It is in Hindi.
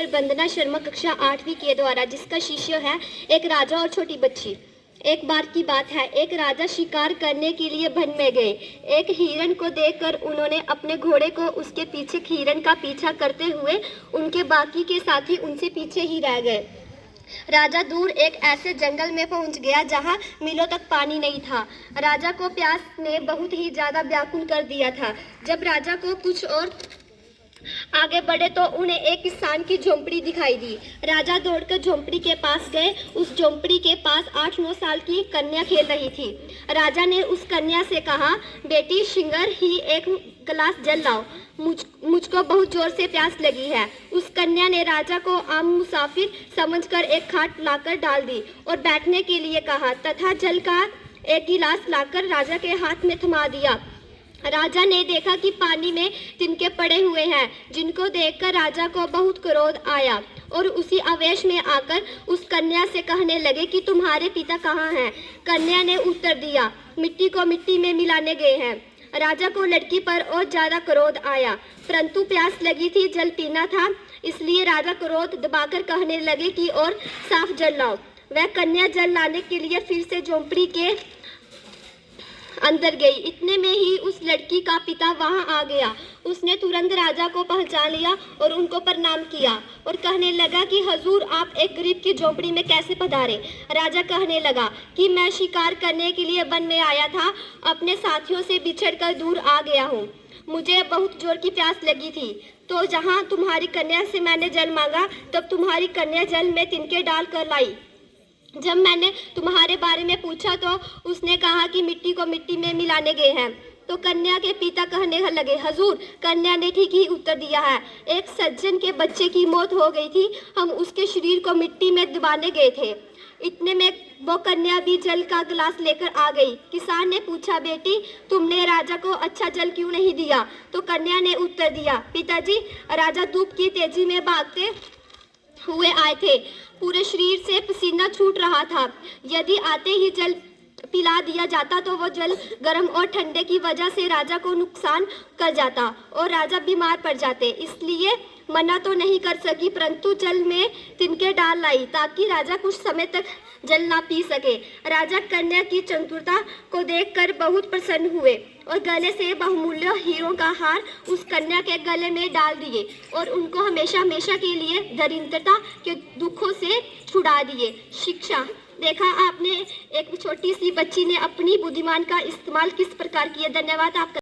वंदना शर्मा कक्षा 8वीं के द्वारा, जिसका शीर्षक है एक राजा और छोटी बच्ची। एक बार की बात है, एक राजा शिकार करने के लिए वन में गए। एक हिरण को देखकर उन्होंने अपने घोड़े को उसके पीछे हिरण का पीछा करते हुए उनके बाकी के साथी उनसे पीछे ही रह गए। राजा दूर एक ऐसे जंगल में पहुंच गया जहां मीलों तक पानी नहीं था। राजा को प्यास ने बहुत ही ज्यादा व्याकुल कर दिया था। जब राजा को कुछ और आगे बढ़े तो उन्हें एक किसान की झोंपड़ी दिखाई दी। राजा दौड़कर झोंपड़ी के पास गए। उस झोंपड़ी के पास 8-9 साल की कन्या खेल रही थी। राजा ने उस कन्या से कहा, बेटी शीघ्र ही एक गिलास जल लाओ, मुझको बहुत जोर से प्यास लगी है। उस कन्या ने राजा को आम मुसाफिर समझकर एक खाट लाकर डाल दी और बैठने के लिए कहा तथा जल का एक गिलास लाकर राजा के हाथ में थमा दिया। राजा ने देखा कि पानी में तिनके पड़े हुए हैं, जिनको देखकर राजा को बहुत क्रोध आया और उसी आवेश में आकर उस कन्या से कहने लगे कि तुम्हारे पिता कहाँ हैं। कन्या ने उत्तर दिया, मिट्टी को मिट्टी में मिलाने गए हैं। राजा को लड़की पर और ज्यादा क्रोध आया, परंतु प्यास लगी थी, जल पीना था, इसलिए राजा क्रोध दबाकर कहने लगे कि और साफ जल लाओ। वह कन्या जल लाने के लिए फिर से झोंपड़ी के अंदर गई। इतने में ही उस लड़की का पिता वहां आ गया। उसने तुरंत राजा को पहचान लिया और उनको प्रणाम किया और कहने लगा कि हजूर, आप एक गरीब की झोंपड़ी में कैसे पधारे। राजा कहने लगा कि मैं शिकार करने के लिए वन में आया था, अपने साथियों से बिछड़कर दूर आ गया हूँ। मुझे बहुत जोर की प्यास लगी थी, तो जहाँ तुम्हारी कन्या से मैंने जल मांगा, तब तुम्हारी कन्या जल में तिनके डाल कर लाई। जब मैंने तुम्हारे बारे में पूछा तो उसने कहा कि मिट्टी को मिट्टी में मिलाने गए हैं। तो कन्या के पिता कहने लगे, हजूर, कन्या ने ठीक ही उत्तर दिया है। एक सज्जन के बच्चे की मौत हो गई थी, हम उसके शरीर को मिट्टी में दबाने गए थे। इतने में वो कन्या भी जल का गिलास लेकर आ गई। किसान ने पूछा, बेटी, तुमने राजा को अच्छा जल क्यों नहीं दिया। तो कन्या ने उत्तर दिया, पिताजी, राजा धूप की तेजी में भागते हुए आए थे, पूरे शरीर से पसीना छूट रहा था। यदि आते ही जल पिला दिया जाता तो वो जल गर्म और ठंडे की वजह से राजा को नुकसान कर जाता और राजा बीमार पड़ जाते। इसलिए मना तो नहीं कर सकी, परंतु जल में तिनके डाल लाई ताकि राजा कुछ समय तक जल ना पी सके। राजा कन्या की चतुरता को देखकर बहुत प्रसन्न हुए और गले से बहुमूल्य हीरों का हार उस कन्या के गले में डाल दिए और उनको हमेशा हमेशा के लिए दरिद्रता के दुखों से छुड़ा दिए। शिक्षा देखा आपने, एक छोटी सी बच्ची ने अपनी बुद्धिमान का इस्तेमाल किस प्रकार किया। धन्यवाद आपका।